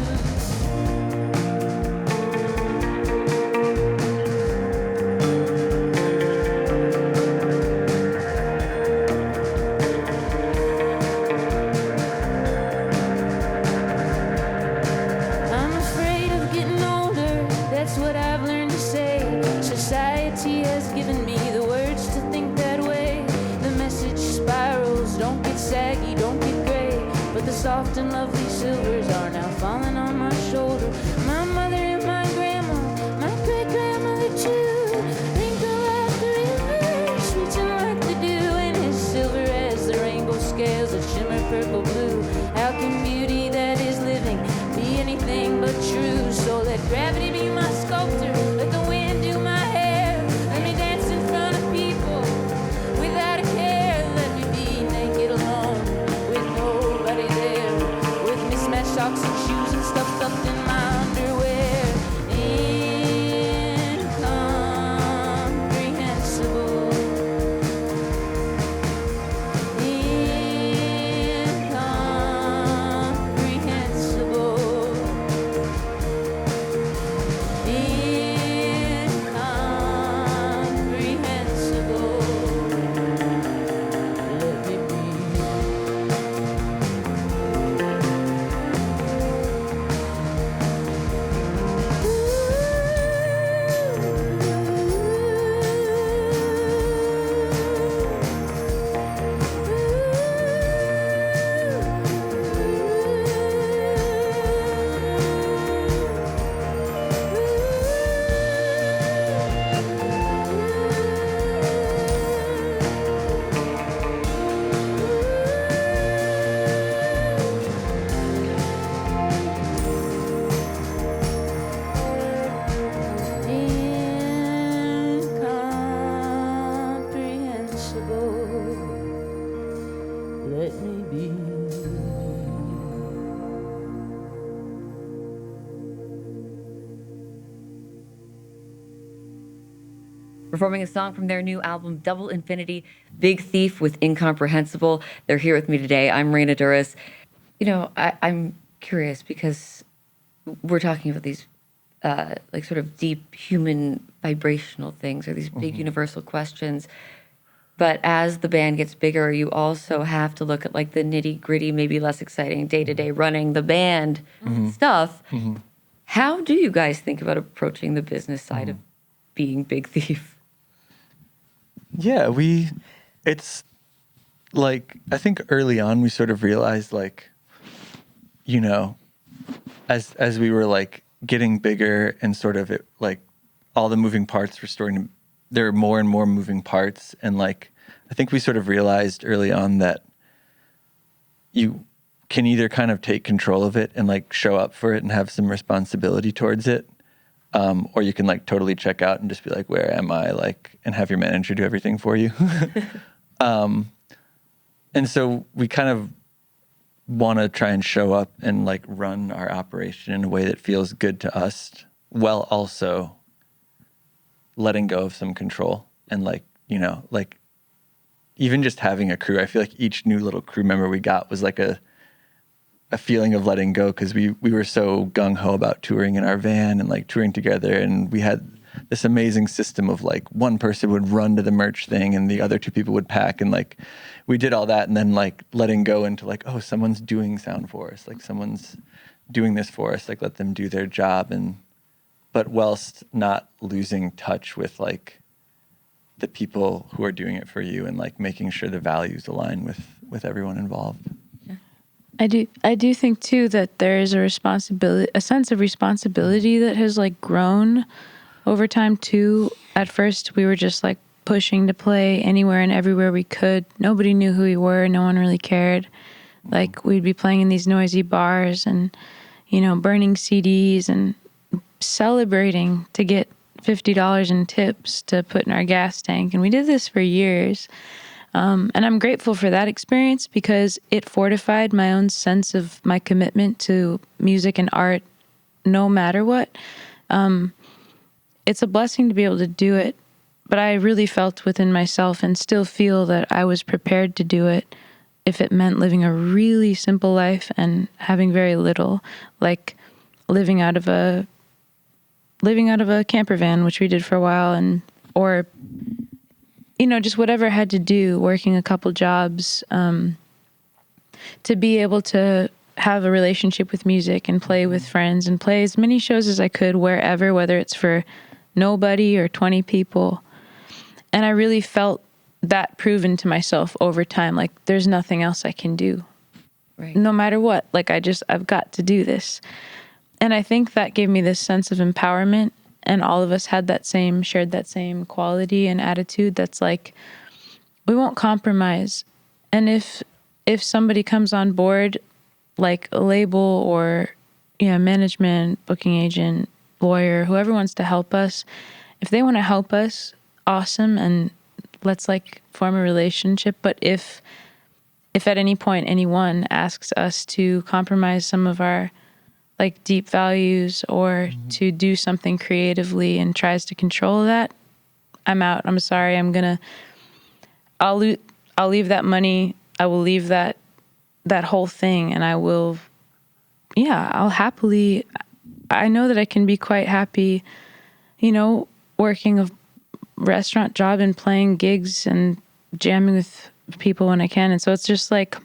I'm afraid of getting older, that's what I've learned to say. Society has given me the words to think that way. The message spirals, don't get saggy, don't get gray. But the soft and lovely silvers are now falling on my shoulder. My mother and my grandma, my great-grandmother too. Wrinkle like the river, sweeten like the dew. And as silver as the rainbow scales that shimmer purple blue. How can beauty that is living be anything but true? So let gravity be my sculptor, let the wind do my hair. Let me dance in front of people without a care. Let me be naked alone with nobody there, with mismatched socks and shoes and stuff stuffed in my underwear. Incomprehensible. Incomprehensible. Incomprehensible. Let me be. Incomprehensible. Let me be. Performing a song from their new album, Double Infinity, Big Thief with Incomprehensible. They're here with me today. I'm Raina Douris. You know, I'm curious because we're talking about these like sort of deep human vibrational things or these big universal questions. But as the band gets bigger, you also have to look at like the nitty gritty, maybe less exciting day-to-day running the band stuff. How do you guys think about approaching the business side of being Big Thief? Yeah, it's like, I think early on we sort of realized like, you know, as we were like getting bigger and sort of it, like all the moving parts were starting to, there are more and more moving parts. And like, I think we sort of realized early on that you can either kind of take control of it and like show up for it and have some responsibility towards it. Or you can like totally check out and just be like, where am I? Like, and have your manager do everything for you. And so we kind of want to try and show up and like run our operation in a way that feels good to us, while also letting go of some control. And like, you know, like even just having a crew, I feel like each new little crew member we got was like a feeling of letting go, because we were so gung-ho about touring in our van and like touring together, and we had this amazing system of like one person would run to the merch thing and the other two people would pack, and like we did all that, and then like letting go into like, oh, someone's doing sound for us, like someone's doing this for us, like let them do their job, and but whilst not losing touch with like the people who are doing it for you, and like making sure the values align with everyone involved. I do think too that there is a sense of responsibility that has like grown over time too. At first we were just like pushing to play anywhere and everywhere we could. Nobody knew who we were. No one really cared. Like we'd be playing in these noisy bars and, you know, burning CDs and celebrating to get $50 in tips to put in our gas tank. And we did this for years. And I'm grateful for that experience because it fortified my own sense of my commitment to music and art no matter what. It's a blessing to be able to do it, but I really felt within myself and still feel that I was prepared to do it if it meant living a really simple life and having very little, like living out of a camper van, which we did for a while, and or just whatever I had to do, working a couple jobs, to be able to have a relationship with music and play with friends and play as many shows as I could wherever, whether it's for nobody or 20 people. And I really felt that proven to myself over time. Like, there's nothing else I can do. Right. No matter what. Like, I've got to do this. And I think that gave me this sense of empowerment. And all of us shared that same quality and attitude that's like, we won't compromise. And if somebody comes on board, like a label or management, booking agent, lawyer, whoever wants to help us, if they want to help us, awesome, and let's like form a relationship. But if at any point anyone asks us to compromise some of our like deep values or to do something creatively and tries to control that, I'm out. I'm sorry. I'll leave that money. I will leave that whole thing, and I'll happily, I know that I can be quite happy, working a restaurant job and playing gigs and jamming with people when I can. And so it's just like,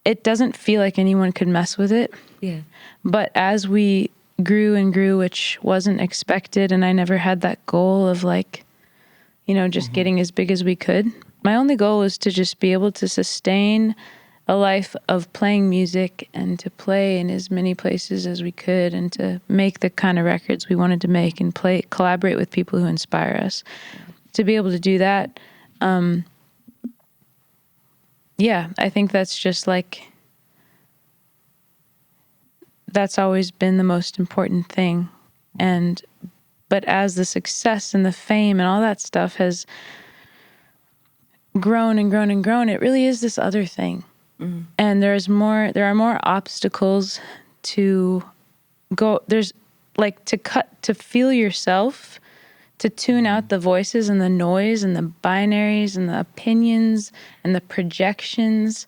it doesn't feel like anyone could mess with it. Yeah. But as we grew and grew, which wasn't expected, and I never had that goal of like, just getting as big as we could. My only goal was to just be able to sustain a life of playing music and to play in as many places as we could and to make the kind of records we wanted to make and collaborate with people who inspire us. To be able to do that, I think that's just like, that's always been the most important thing. But as the success and the fame and all that stuff has grown and grown and grown, it really is this other thing. And there are more obstacles to go. There's like to feel yourself, to tune out the voices and the noise and the binaries and the opinions and the projections.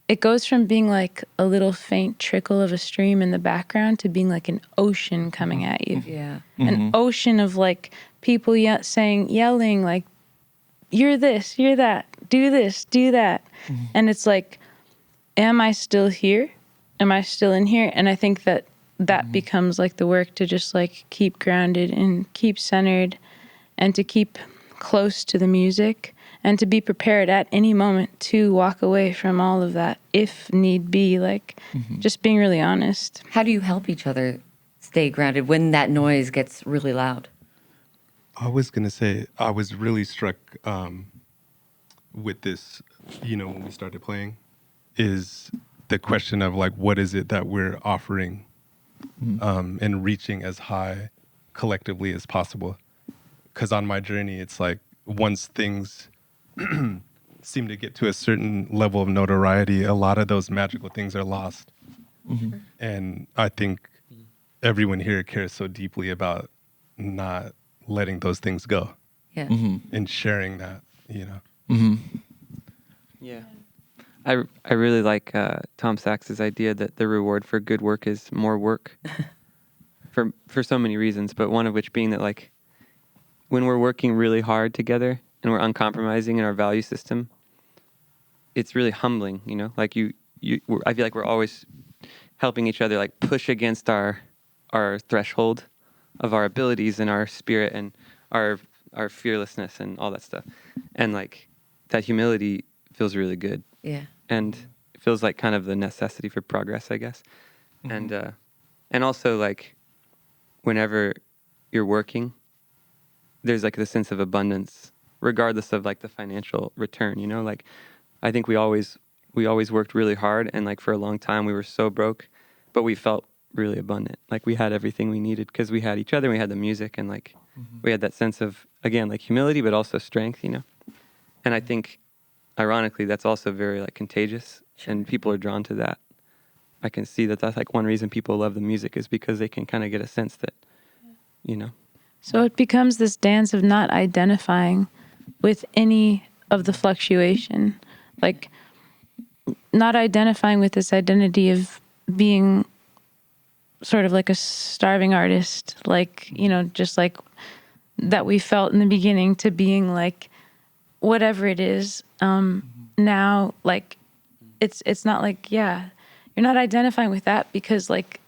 It goes from being like a little faint trickle of a stream in the background to being like an ocean coming at you. Yeah. An ocean of like people yelling like, you're this, you're that, do this, do that. And it's like, am I still here? Am I still in here? And I think that becomes like the work to just like keep grounded and keep centered and to keep close to the music and to be prepared at any moment to walk away from all of that if need be, like just being really honest. How do you help each other stay grounded when that noise gets really loud? I was going to say, I was really struck with this, when we started playing, is the question of like, what is it that we're offering and reaching as high collectively as possible? Because on my journey, it's like once things seem to get to a certain level of notoriety, a lot of those magical things are lost. And I think everyone here cares so deeply about not letting those things go. Yeah. And sharing that, Yeah. I really like Tom Sachs's idea that the reward for good work is more work for so many reasons, but one of which being that like when we're working really hard together and we're uncompromising in our value system, it's really humbling, like I feel like we're always helping each other like push against our threshold of our abilities and our spirit and our fearlessness and all that stuff. And like that humility feels really good. Yeah. And it feels like kind of the necessity for progress, I guess. And also like whenever you're working, there's like the sense of abundance, regardless of like the financial return, like I think we always worked really hard and like for a long time we were so broke, but we felt really abundant. Like we had everything we needed because we had each other, we had the music and like we had that sense of, again, like humility, but also strength, And I think, ironically, that's also very like contagious, and people are drawn to that. I can see that that's like one reason people love the music is because they can kind of get a sense that, you know. So it becomes this dance of not identifying with any of the fluctuation, like not identifying with this identity of being sort of like a starving artist, like, you know, just like that we felt in the beginning, to being like whatever it is. Now, like, it's not like, yeah, you're not identifying with that because like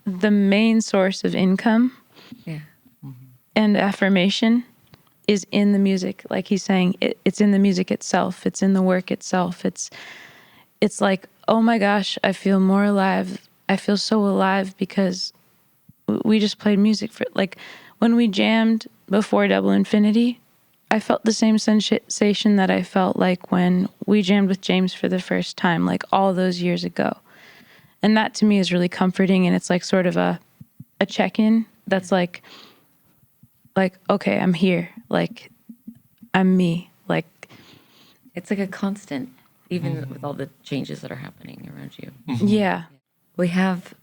the main source of income Yeah. and affirmation is in the music. Like he's saying, it's in the music itself. It's in the work itself. It's like, oh my gosh, I feel more alive. I feel so alive because we just played music for, like, when we jammed before Double Infinity, I felt the same sensation that I felt like when we jammed with James for the first time, like all those years ago. And that to me is really comforting. And it's like sort of a check-in that's like, okay, I'm here. Like, I'm me. Like, It's like a constant, even with all the changes that are happening around you. yeah. We have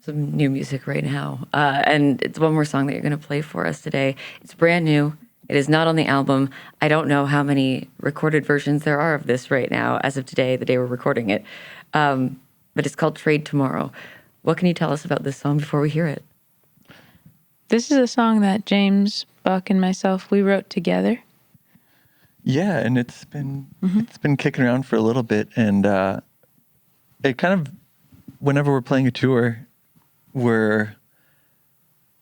some new music right now, and it's one more song that you're going to play for us today. It's brand new. It is not on the album. I don't know how many recorded versions there are of this right now, as of today, the day we're recording it. But it's called Trade Tomorrow. What can you tell us about this song before we hear it? This is a song that James, Buck, and myself, we wrote together. Yeah, and it's been kicking around for a little bit, and it kind of, whenever we're playing a tour, we're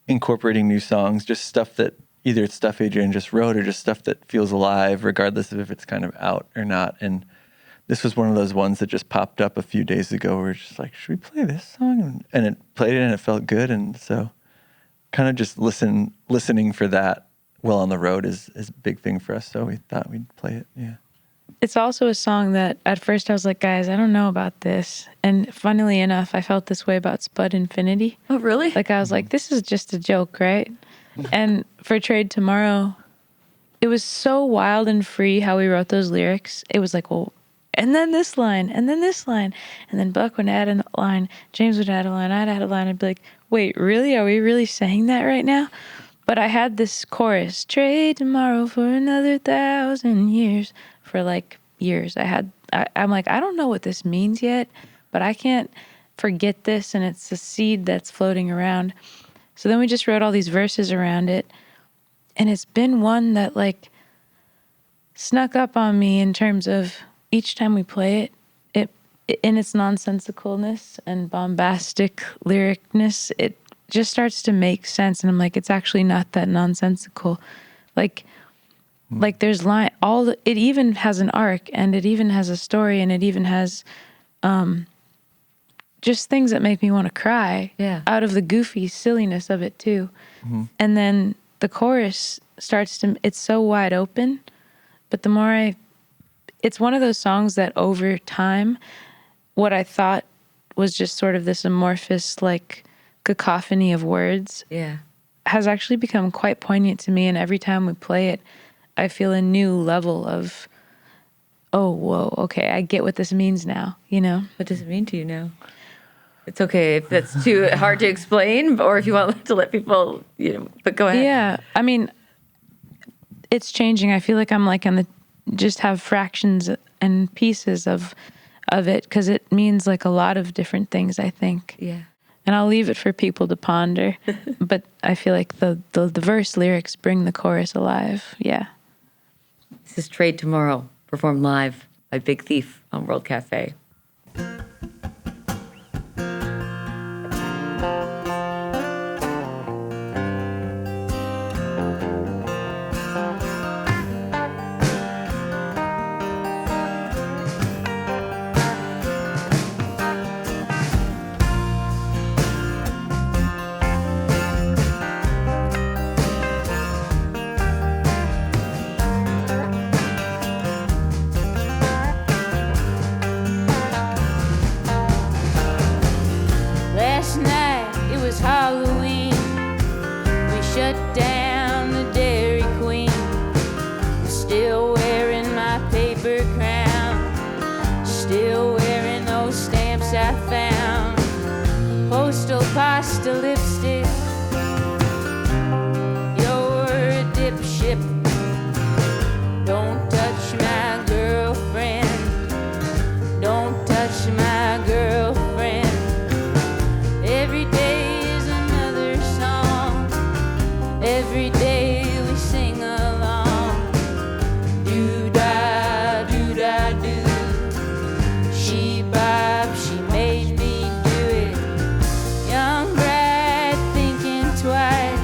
incorporating new songs, just stuff that either it's stuff Adrian just wrote or just stuff that feels alive, regardless of if it's kind of out or not. And this was one of those ones that just popped up a few days ago. We're just like, should we play this song? And it played it, and it felt good, and so kind of just listening for that while on the road is a big thing for us. So we thought we'd play it. Yeah. It's also a song that at first I was like, guys, I don't know about this. And funnily enough, I felt this way about Spud Infinity. Oh, really? Like I was like, this is just a joke, right? And for Trade Tomorrow, it was so wild and free how we wrote those lyrics. It was like, well, and then this line, and then this line. And then Buck would add a line, James would add a line, I'd add a line. I'd be like, wait, really? Are we really saying that right now? But I had this chorus, trade tomorrow for another 1,000 years, for like years. I'm like, I don't know what this means yet, but I can't forget this. And it's a seed that's floating around. So then we just wrote all these verses around it. And it's been one that like snuck up on me in terms of each time we play it in its nonsensicalness and bombastic lyricness, it just starts to make sense. And I'm like, it's actually not that nonsensical. Like there's it even has an arc, and it even has a story, and it even has just things that make me want to cry out of the goofy silliness of it too. Mm-hmm. And then the chorus it's so wide open, but the more it's one of those songs that over time, what I thought was just sort of this amorphous, like, cacophony of words has actually become quite poignant to me. And every time we play it, I feel a new level of, oh, whoa, okay, I get what this means now, you know? What does it mean to you now? It's okay if that's too hard to explain, or if you want to let people, but go ahead. Yeah, I mean, it's changing. I feel like I'm like just have fractions and pieces of it, because it means like a lot of different things, I think. Yeah. And I'll leave it for people to ponder. But I feel like the verse lyrics bring the chorus alive. Yeah. This is Trade Tomorrow, performed live by Big Thief on World Cafe. Last night it was Halloween. We shut down the Dairy Queen. We're still wearing face I found. Postal pasta lipstick. You're a dipshit. Don't touch my girlfriend. Don't touch my girlfriend. Every day is another song. Every day we sing along. Do-da, do-da, do. She bop, she made me do it. Young bride thinking twice.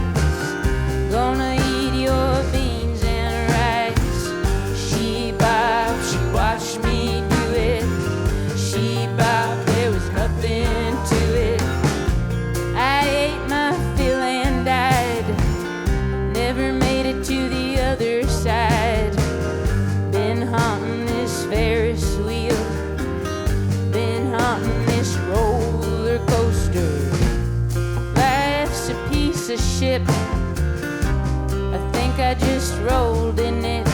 Gonna eat your beans and rice. She bop, she watched me do it. She bop, there was nothing to it. I ate my fill and died. Never made it to the other side. Been haunting this Ferris wheel. Been haunting this roller coaster. Life's a piece of shit. I think I just rolled in it.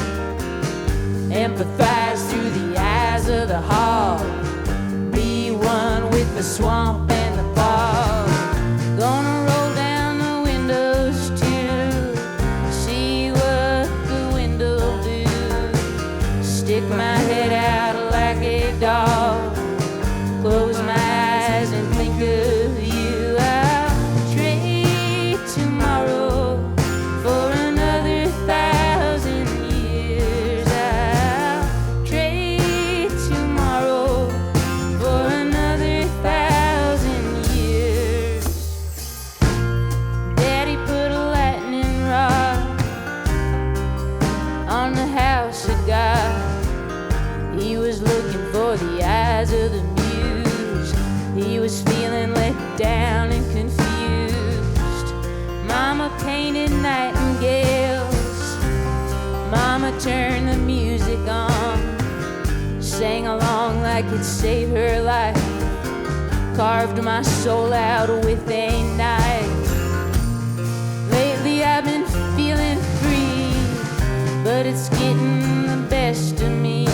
Empathize through the eyes of the hog. Be one with the swamp and the fog. Gonna roll down the windows too. See what the wind'll do. Stick my head out like a dog. Close my eyes and think of you. I'll trade tomorrow for another 1,000 years. I'll trade tomorrow for another 1,000 years. Daddy put a lightning rod on the house of God. He was looking for the eyes of the muse. He was feeling let down and confused. Mama painted nightingales. Mama turned the music on. Sang along like it saved her life. Carved my soul out with a knife. Lately I've been feeling free, but it's getting the best of me.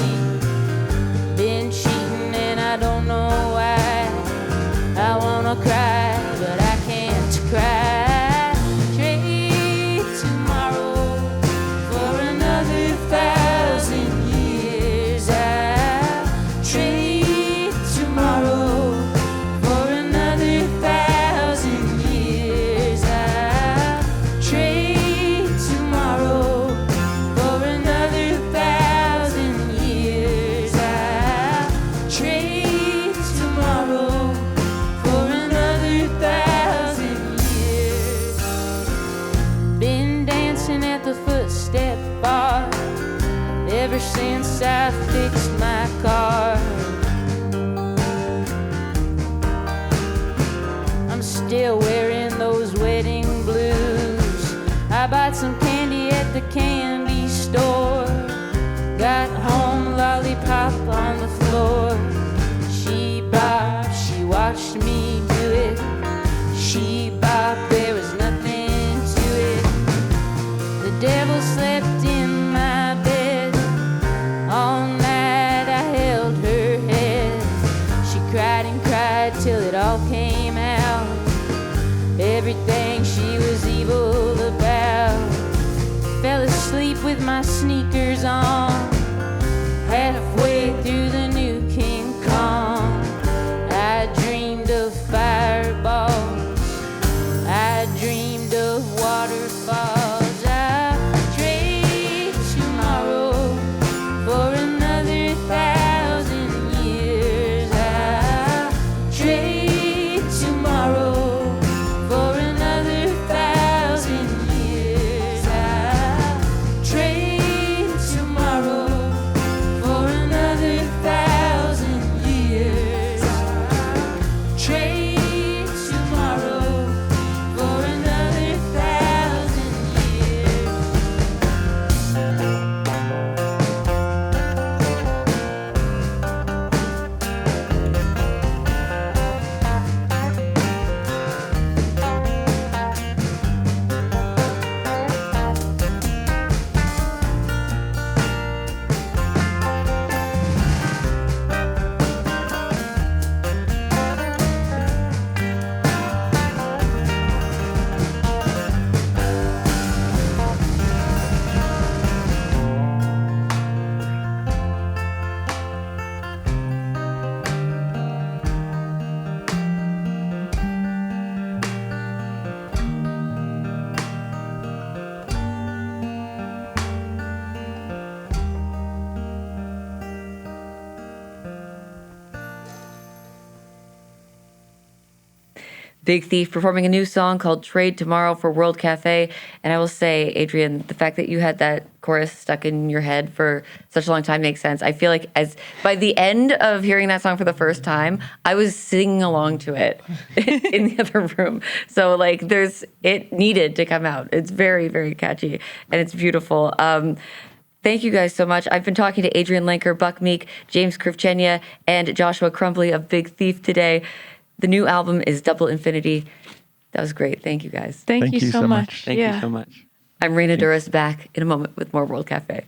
Been cheating and I don't know why. I wanna cry, but I can't cry. Trade tomorrow for another 1,000 years. I'll trade tomorrow for another 1,000 years. I'll trade tomorrow for another 1,000 years. I'll trade tomorrow for another 1,000 years. Been dancing at the footstep bar ever since I fixed my car. I'm still wearing those wedding blues. I bought some candy at the candy store. Got home, lollipop on the floor. She bopped, she watched me do it. She bopped, there was nothing to it. The devil slept in my bed. All night I held her head. She cried and cried till it all came out. Everything she was evil about. Fell asleep with my sneakers on. Halfway through the new King Kong, I dreamed of fireballs. I dreamed of waterfalls. I trade tomorrow for another 1,000 years. I trade tomorrow for another 1,000 years. I trade tomorrow for another 1,000 Big Thief performing a new song called Trade Tomorrow for World Cafe. And I will say, Adrian, the fact that you had that chorus stuck in your head for such a long time makes sense. I feel like as by the end of hearing that song for the first time, I was singing along to it in the other room. So like it needed to come out. It's very, very catchy and it's beautiful. Thank you guys so much. I've been talking to Adrian Lenker, Buck Meek, James Krivchenia, and Joshua Crumbly of Big Thief today. The new album is Double Infinity. That was great. Thank you guys. Thank you so much. Thank you so much. I'm Raina Douris, back in a moment with more World Cafe.